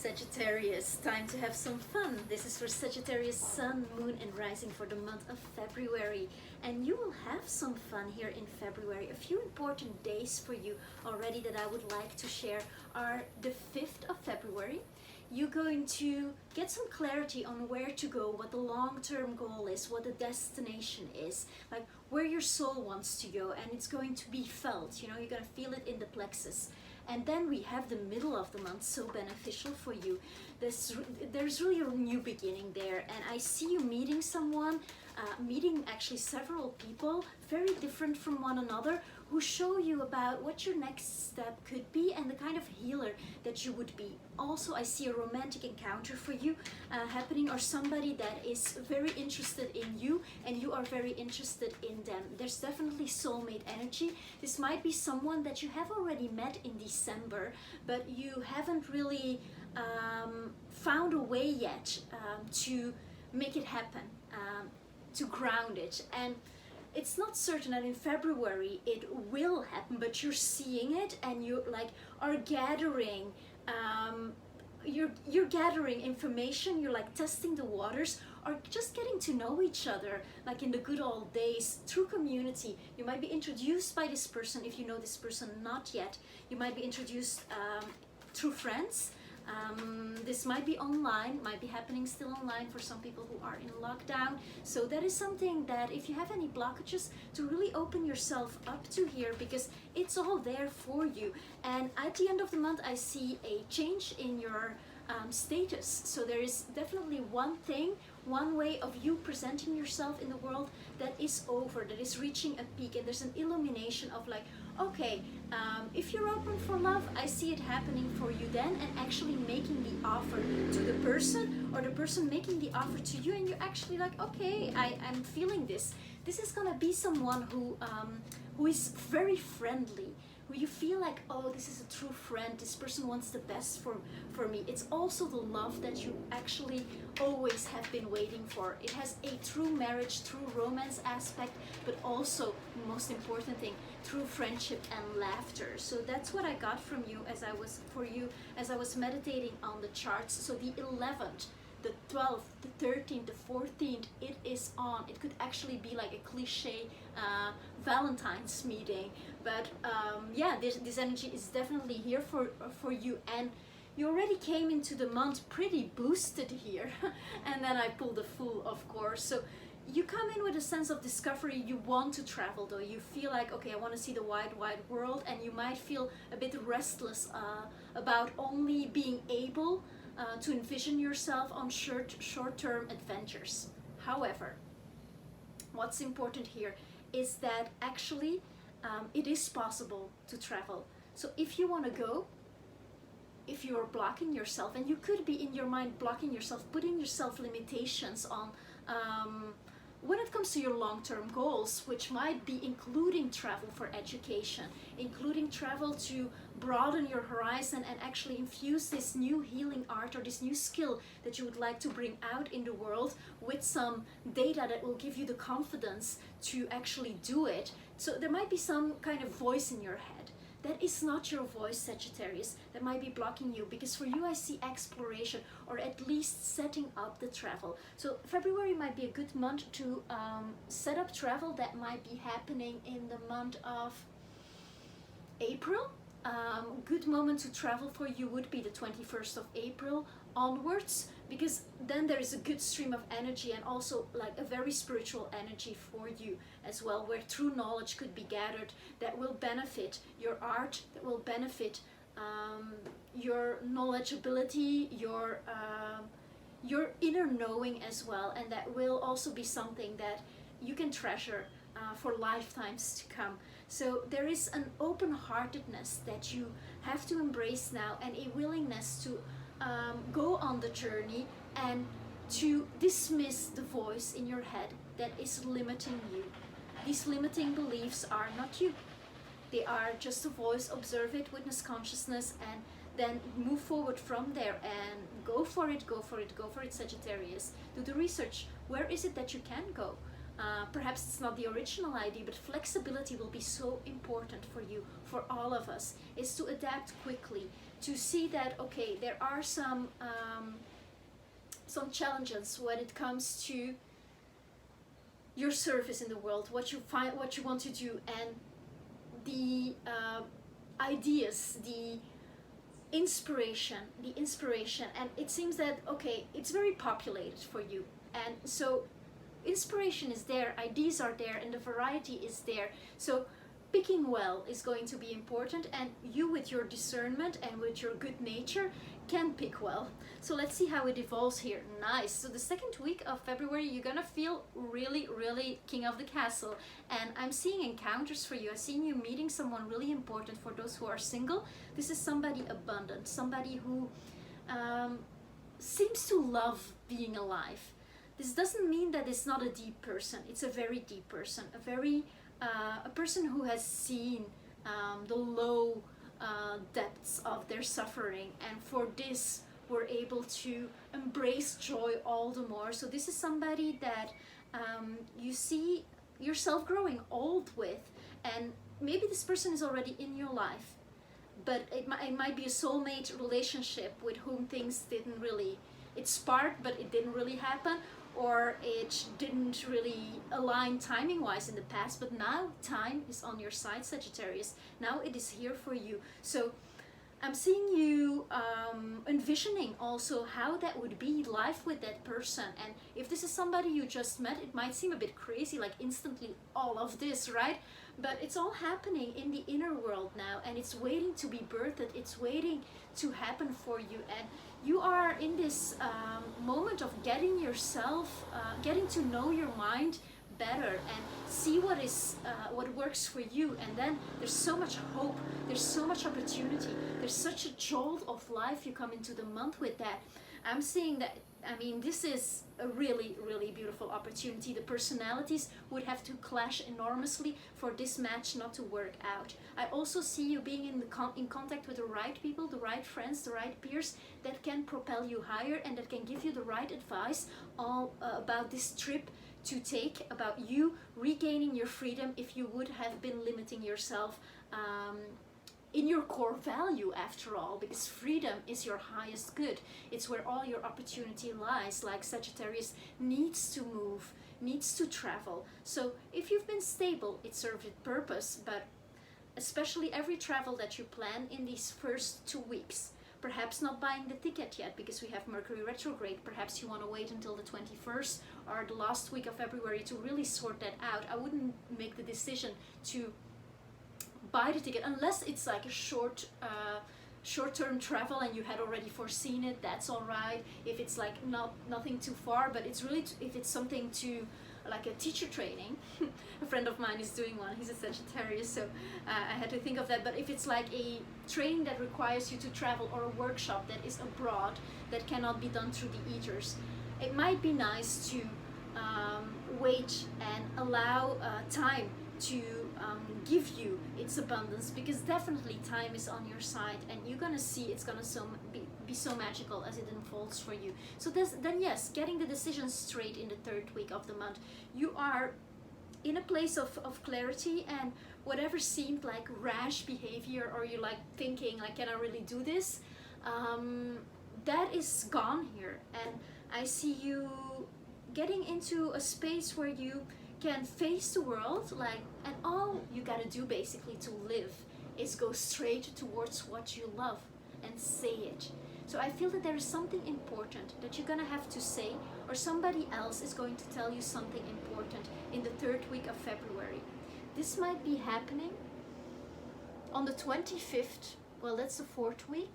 Sagittarius, time to have some fun. This is for Sagittarius Sun, Moon and Rising for the month of February. And you will have some fun here in February. A few important days for you already that I would like to share are the 5th of February. You're going to get some clarity on where to go, what the long-term goal is, what the destination is, like where your soul wants to go, and it's going to be felt, you know, you're going to feel it in the plexus. And then we have the middle of the month, so beneficial for you. There's really a new beginning there, and I see you meeting someone, meeting actually several people, very different from one another, who show you about what your next step could be and the kind of healer that you would be. Also, I see a romantic encounter for you happening, or somebody that is very interested in you and you are very interested in them. There's definitely soulmate energy. This might be someone that you have already met in December, but you haven't really found a way yet to make it happen, to ground it. And it's not certain that in February it will happen, but you're seeing it and you like are gathering, you're gathering information, you're like testing the waters, or just getting to know each other like in the good old days through community. You might be introduced by this person if you know this person not yet. You might be introduced through friends. This might be online, might be happening still online for some people who are in lockdown. So that is something that if you have any blockages, to really open yourself up to here, because it's all there for you. And at the end of the month, I see a change in your status. So there is definitely one thing, one way of you presenting yourself in the world that is over, that is reaching a peak, and there's an illumination of like, okay, if you're open for love, I see it happening for you then, and actually making the offer to the person, or the person making the offer to you, and you're actually like, okay, I'm feeling this. This is gonna be someone who is very friendly, who you feel like, oh, this is a true friend, this person wants the best for me. It's also the love that you actually always have been waiting for. It has a true marriage, true romance aspect, but also, the most important thing, true friendship and laughter. So that's what I got from you as I was meditating on the charts. So the 11th, the 12th, the 13th, the 14th, it is on. It could actually be like a cliche Valentine's meeting, but yeah, this energy is definitely here for you, and you already came into the month pretty boosted here. And then I pulled the Fool, of course. So you come in with a sense of discovery. You want to travel though. You feel like, okay, I want to see the wide world, and you might feel a bit restless about only being able to envision yourself on short-term adventures. However, what's important here is that actually it is possible to travel. So if you want to go, if you're blocking yourself, and you could be in your mind blocking yourself, putting yourself limitations on when it comes to your long-term goals, which might be including travel for education, including travel to broaden your horizon and actually infuse this new healing art or this new skill that you would like to bring out in the world with some data that will give you the confidence to actually do it. So there might be some kind of voice in your head. That is not your voice, Sagittarius. That might be blocking you, because for you I see exploration, or at least setting up the travel. So February might be a good month to set up travel that might be happening in the month of April. Good moment to travel for you would be the 21st of April onwards, because then there is a good stream of energy, and also like a very spiritual energy for you as well, where true knowledge could be gathered that will benefit your art, that will benefit your knowledgeability, your inner knowing as well, and that will also be something that you can treasure for lifetimes to come. So there is an open-heartedness that you have to embrace now, and a willingness to go on the journey and to dismiss the voice in your head that is limiting you. These limiting beliefs are not you. They are just a voice. Observe it, witness consciousness, and then move forward from there and go for it, go for it, go for it, Sagittarius. Do the research. Where is it that you can go? Perhaps it's not the original idea, but flexibility will be so important for you, for all of us, is to adapt quickly, to see that, okay, there are some challenges when it comes to your service in the world, what you find, what you want to do, and the ideas, the inspiration, and it seems that, okay, it's very populated for you, and so inspiration is there, ideas are there, and the variety is there. So picking well is going to be important, and you with your discernment and with your good nature can pick well. So let's see how it evolves here. Nice. So the second week of February, you're gonna feel really, really king of the castle, and I'm seeing encounters for you. I'm seeing you meeting someone really important. For those who are single, this is somebody abundant, somebody who seems to love being alive. This doesn't mean that it's not a deep person. It's a very deep person, a person who has seen the low depths of their suffering, and for this we're able to embrace joy all the more. So this is somebody that you see yourself growing old with, and maybe this person is already in your life, but it might be a soulmate relationship with whom things didn't really, it sparked but it didn't really happen, or it didn't really align timing wise in the past, but now time is on your side, Sagittarius. Now it is here for you. So I'm seeing you envisioning also how that would be, life with that person. And if this is somebody you just met, it might seem a bit crazy, like instantly all of this, right? But it's all happening in the inner world now, and it's waiting to be birthed, it's waiting to happen for you. And you are in this moment of getting yourself, getting to know your mind better and see what works for you. And then there's so much hope, there's so much opportunity, there's such a jolt of life. You come into the month with that. I'm seeing that, I mean, this is a really, really beautiful opportunity. The personalities would have to clash enormously for this match not to work out. I also see you being in contact with the right people, the right friends, the right peers that can propel you higher and that can give you the right advice all about this trip to take, about you regaining your freedom if you would have been limiting yourself in your core value, after all, because freedom is your highest good. It's where all your opportunity lies. Like Sagittarius needs to move, needs to travel. So if you've been stable, it served its purpose, but especially every travel that you plan in these first 2 weeks, perhaps not buying the ticket yet because we have Mercury retrograde. Perhaps you want to wait until the 21st or the last week of February to really sort that out. I wouldn't make the decision to buy the ticket unless it's like a short-term travel and you had already foreseen it. That's all right. If it's like nothing too far, but it's really if it's something to like a teacher training. A friend of mine is doing one. He's a Sagittarius, so I had to think of that. But if it's like a training that requires you to travel, or a workshop that is abroad that cannot be done through the ethers, it might be nice to wait and allow time to give you its abundance, because definitely time is on your side and you're gonna see it's gonna be so magical as it unfolds for you. So then yes, getting the decision straight in the third week of the month, you are in a place of clarity, and whatever seemed like rash behavior, or you like thinking like, can I really do this, that is gone here. And I see you getting into a space where you can face the world, like, and all you gotta do basically to live is go straight towards what you love and say it. So I feel that there is something important that you're gonna have to say, or somebody else is going to tell you something important in the third week of February. This might be happening on the 25th, well, that's the fourth week.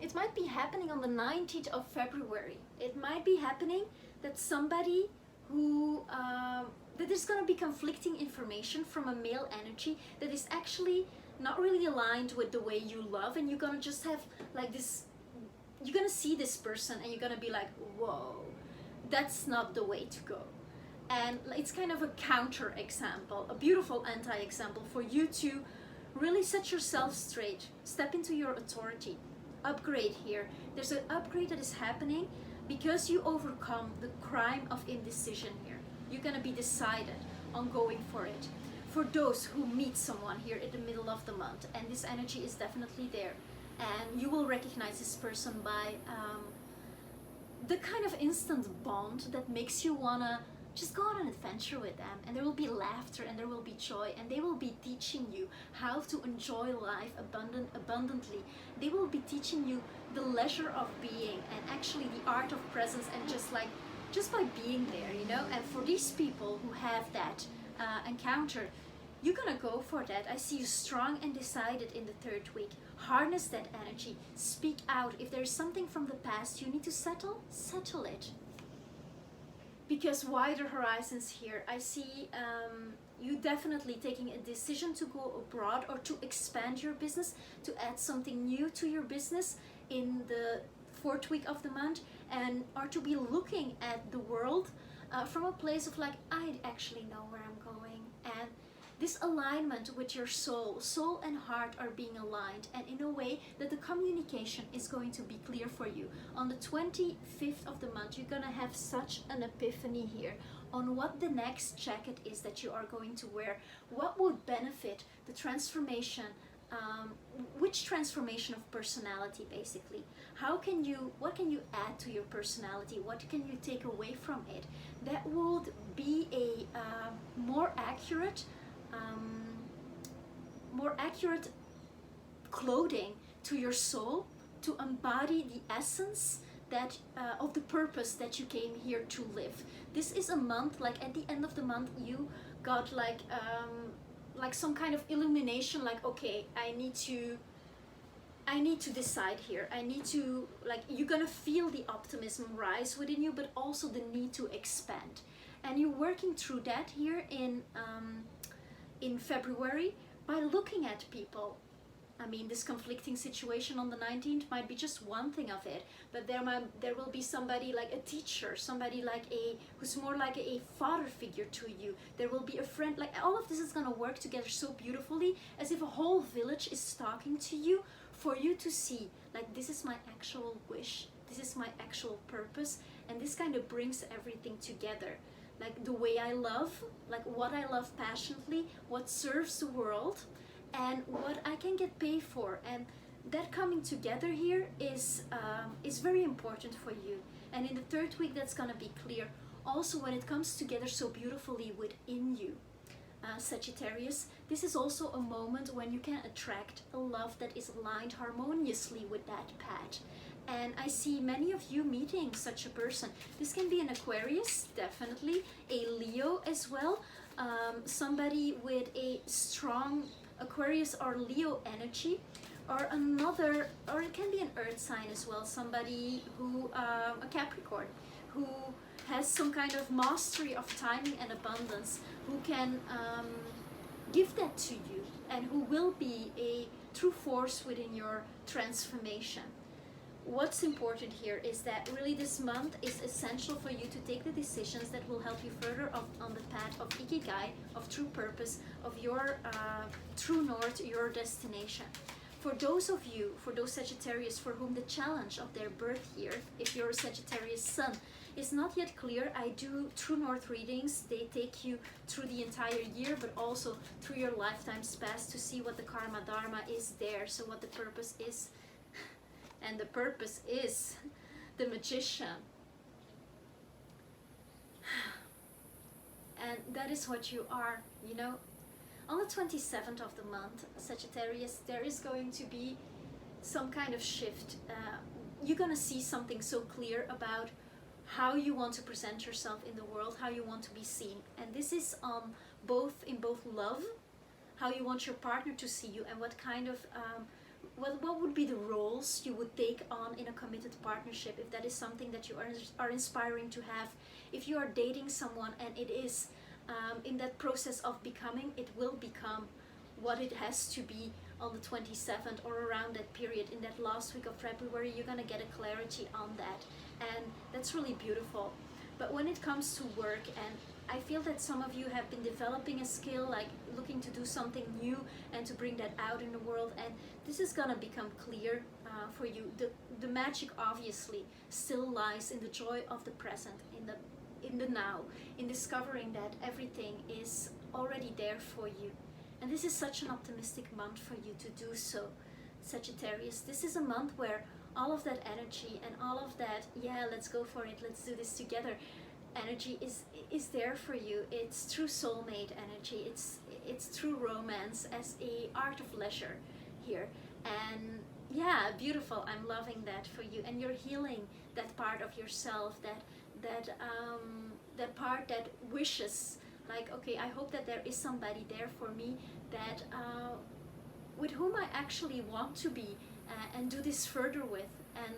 It might be happening on the 19th of February. It might be happening that somebody who, that there's gonna be conflicting information from a male energy that is actually not really aligned with the way you love, and you're gonna just have like this, you're gonna see this person and you're gonna be like, whoa, that's not the way to go. And it's kind of a counter example, a beautiful anti-example for you to really set yourself straight, step into your authority, upgrade here. There's an upgrade that is happening because you overcome the crime of indecision here. You're gonna be decided on going for it. For those who meet someone here in the middle of the month, and this energy is definitely there, and you will recognize this person by the kind of instant bond that makes you wanna just go on an adventure with them, and there will be laughter and there will be joy, and they will be teaching you how to enjoy life abundantly. They will be teaching you the leisure of being and actually the art of presence, and just by being there, you know. And for these people who have that encounter, you're gonna go for that. I see you strong and decided in the third week. Harness that energy, speak out. If there's something from the past you need to settle it. Because wider horizons here, I see you definitely taking a decision to go abroad or to expand your business, to add something new to your business in the fourth week of the month, and or to be looking at the world from a place of like, I actually know where I'm going. And this alignment with your soul and heart are being aligned, and in a way that the communication is going to be clear for you. On the 25th of the month, you're gonna have such an epiphany here on what the next jacket is that you are going to wear. What would benefit the transformation, which transformation of personality basically. What can you add to your personality? What can you take away from it? That would be a more accurate clothing to your soul, to embody the essence that of the purpose that you came here to live. This is a month, like at the end of the month, you got like some kind of illumination, like, okay, I need to decide here. I need to, like, you're gonna feel the optimism rise within you, but also the need to expand. And you're working through that here in February by looking at people. I mean, this conflicting situation on the 19th might be just one thing of it, but there will be somebody like a teacher, somebody like who's more like a father figure to you. There will be a friend. Like, all of this is gonna work together so beautifully, as if a whole village is talking to you, for you to see, like, this is my actual wish, this is my actual purpose, and this kind of brings everything together. Like the way I love, like what I love passionately, what serves the world, and what I can get paid for. And that coming together here is very important for you. And in the third week, that's gonna be clear. Also, when it comes together so beautifully within you, Sagittarius, this is also a moment when you can attract a love that is aligned harmoniously with that path. And I see many of you meeting such a person. This can be an Aquarius, definitely, a Leo as well, somebody with a strong Aquarius or Leo energy, or another, or it can be an earth sign as well, somebody who, a Capricorn, who has some kind of mastery of timing and abundance, who can give that to you, and who will be a true force within your transformation. What's important here is that really this month is essential for you to take the decisions that will help you further on the path of Ikigai, of true purpose, of your true north, your destination. For those of you, for those Sagittarius for whom the challenge of their birth year, if you're a Sagittarius Sun, is not yet clear, I do true north readings. They take you through the entire year, but also through your lifetimes past, to see what the karma dharma is there, so what the purpose is. And the purpose is the Magician. And that is what you are, you know. On the 27th of the month, Sagittarius, there is going to be some kind of shift. You're gonna see something so clear about how you want to present yourself in the world, how you want to be seen. And this is in both love, how you want your partner to see you, and what kind of what would be the roles you would take on in a committed partnership, if that is something that you are inspiring to have. If you are dating someone and it is in that process of becoming, it will become what it has to be on the 27th or around that period. In that last week of February, you're gonna get a clarity on that, and that's really beautiful. But when it comes to work and I feel that some of you have been developing a skill, like looking to do something new and to bring that out in the world, and this is gonna become clear for you. The magic obviously still lies in the joy of the present, in the now, in discovering that everything is already there for you. And this is such an optimistic month for you to do so, Sagittarius. This is a month where all of that energy and all of that, yeah, let's go for it, let's do this together, energy is there for you. It's true soulmate energy. It's true romance as a art of leisure here. And yeah, beautiful. I'm loving that for you. And you're healing that part of yourself, that part that wishes, like, okay, I hope that there is somebody there for me that with whom I actually want to be and do this further with. And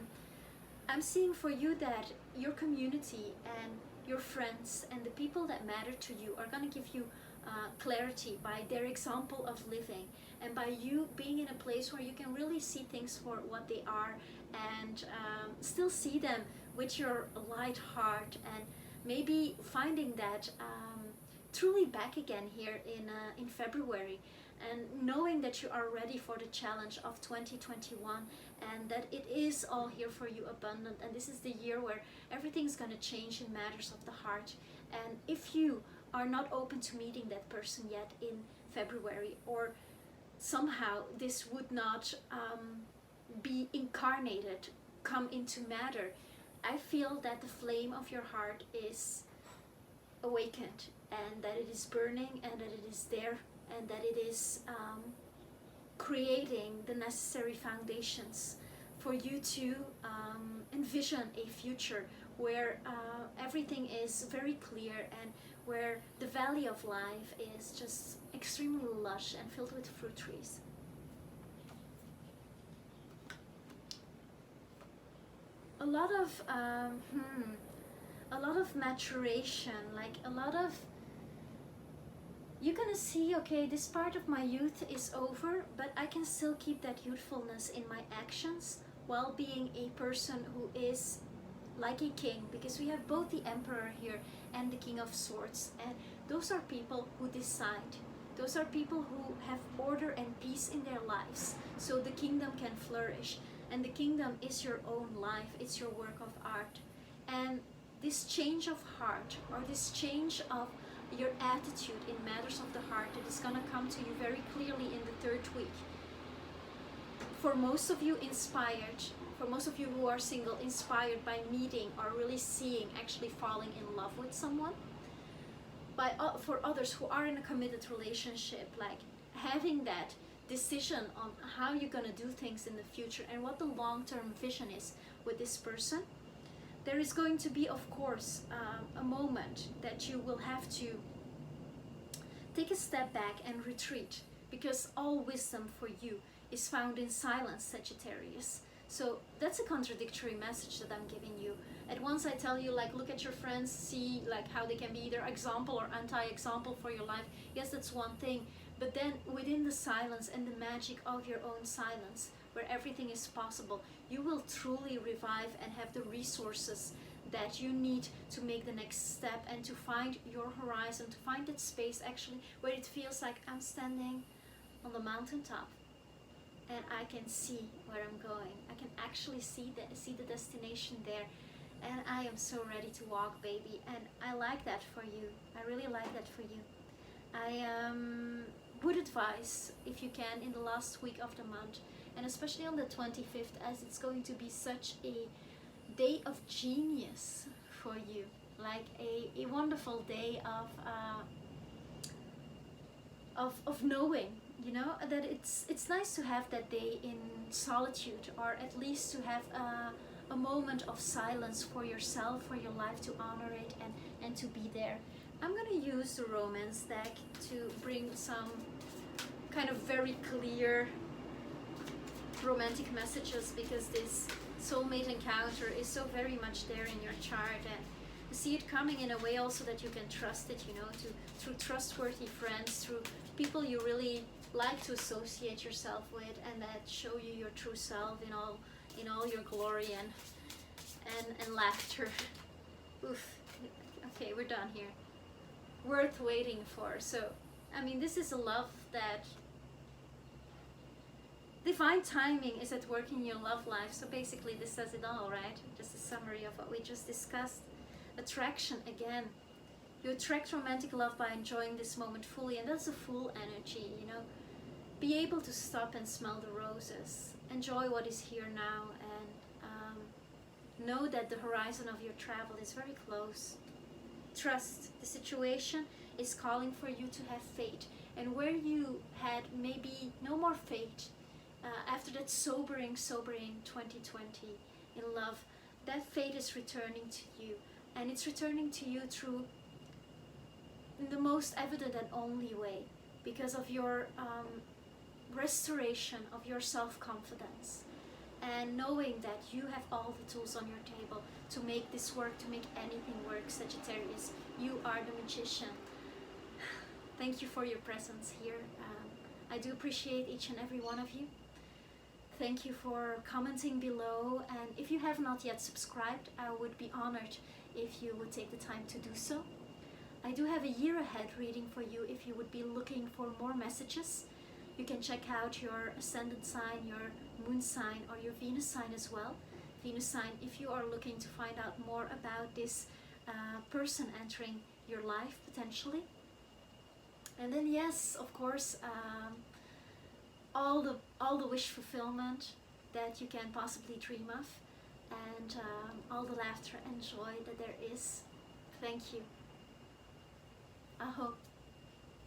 I'm seeing for you that your community and your friends and the people that matter to you are going to give you clarity by their example of living, and by you being in a place where you can really see things for what they are, and still see them with your light heart, and maybe finding that truly back again here in February, and knowing that you are ready for the challenge of 2021, and that it is all here for you abundant. And this is the year where everything's going to change in matters of the heart. And if you are not open to meeting that person yet in February, or somehow this would not be incarnated, come into matter, I feel that the flame of your heart is awakened, and that it is burning, and that it is there, and that it is creating the necessary foundations for you to envision a future where everything is very clear, and where the valley of life is just extremely lush and filled with fruit trees. A lot of maturation, like a lot of, you're gonna see, okay, this part of my youth is over, but I can still keep that youthfulness in my actions while being a person who is like a king, because we have both the Emperor here and the King of Swords, and those are people who decide. Those are people who have order and peace in their lives, so the kingdom can flourish. And the kingdom is your own life, it's your work of art. And this change of heart, or this change of your attitude in matters of the heart, that is going to come to you very clearly in the third week. For most of you, inspired, for most of you who are single, inspired by meeting or really seeing, actually falling in love with someone. For others who are in a committed relationship, like having that decision on how you're going to do things in the future and what the long-term vision is with this person. There is going to be, of course, a moment that you will have to take a step back and retreat, because all wisdom for you is found in silence, Sagittarius. So that's a contradictory message that I'm giving you. At once I tell you, like, look at your friends, see like how they can be either example or anti-example for your life. Yes, that's one thing. But then within the silence and the magic of your own silence, where everything is possible, you will truly revive and have the resources that you need to make the next step, and to find your horizon, to find that space actually where it feels like I'm standing on the mountaintop and I can see where I'm going. I can actually see the destination there, and I am so ready to walk, baby. And I like that for you. I really like that for you. I would advise, if you can, in the last week of the month, and especially on the 25th, as it's going to be such a day of genius for you, like a wonderful day of knowing, you know, that it's nice to have that day in solitude, or at least to have a moment of silence for yourself, for your life, to honor it and to be there. I'm going to use the romance deck to bring some kind of very clear romantic messages, because this soulmate encounter is so very much there in your chart, and you see it coming in a way also that you can trust it, you know, through trustworthy friends, through people you really like to associate yourself with, and that show you your true self in all your glory and laughter. Oof. Okay, we're done here. worth waiting for. So, I mean, this is a love that divine timing is at work in your love life. So basically this says it all, right? Just a summary of what we just discussed. Attraction, again. You attract romantic love by enjoying this moment fully, and that's a full energy, you know. Be able to stop and smell the roses. Enjoy what is here now, and know that the horizon of your travel is very close. Trust. The situation is calling for you to have faith. And where you had maybe no more faith, after that sobering 2020 in love, that fate is returning to you, and it's returning to you through in the most evident and only way, because of your restoration of your self-confidence, and knowing that you have all the tools on your table to make this work, to make anything work. Sagittarius, you are the magician. Thank you for your presence here. I do appreciate each and every one of you. Thank you for commenting below, and if you have not yet subscribed, I would be honored if you would take the time to do so. I do have a year ahead reading for you if you would be looking for more messages. You can check out your ascendant sign, your moon sign, or your Venus sign as well. Venus sign if you are looking to find out more about this person entering your life potentially. And then yes, of course, all the wish fulfillment that you can possibly dream of, and all the laughter and joy that there is. Thank you. Aho.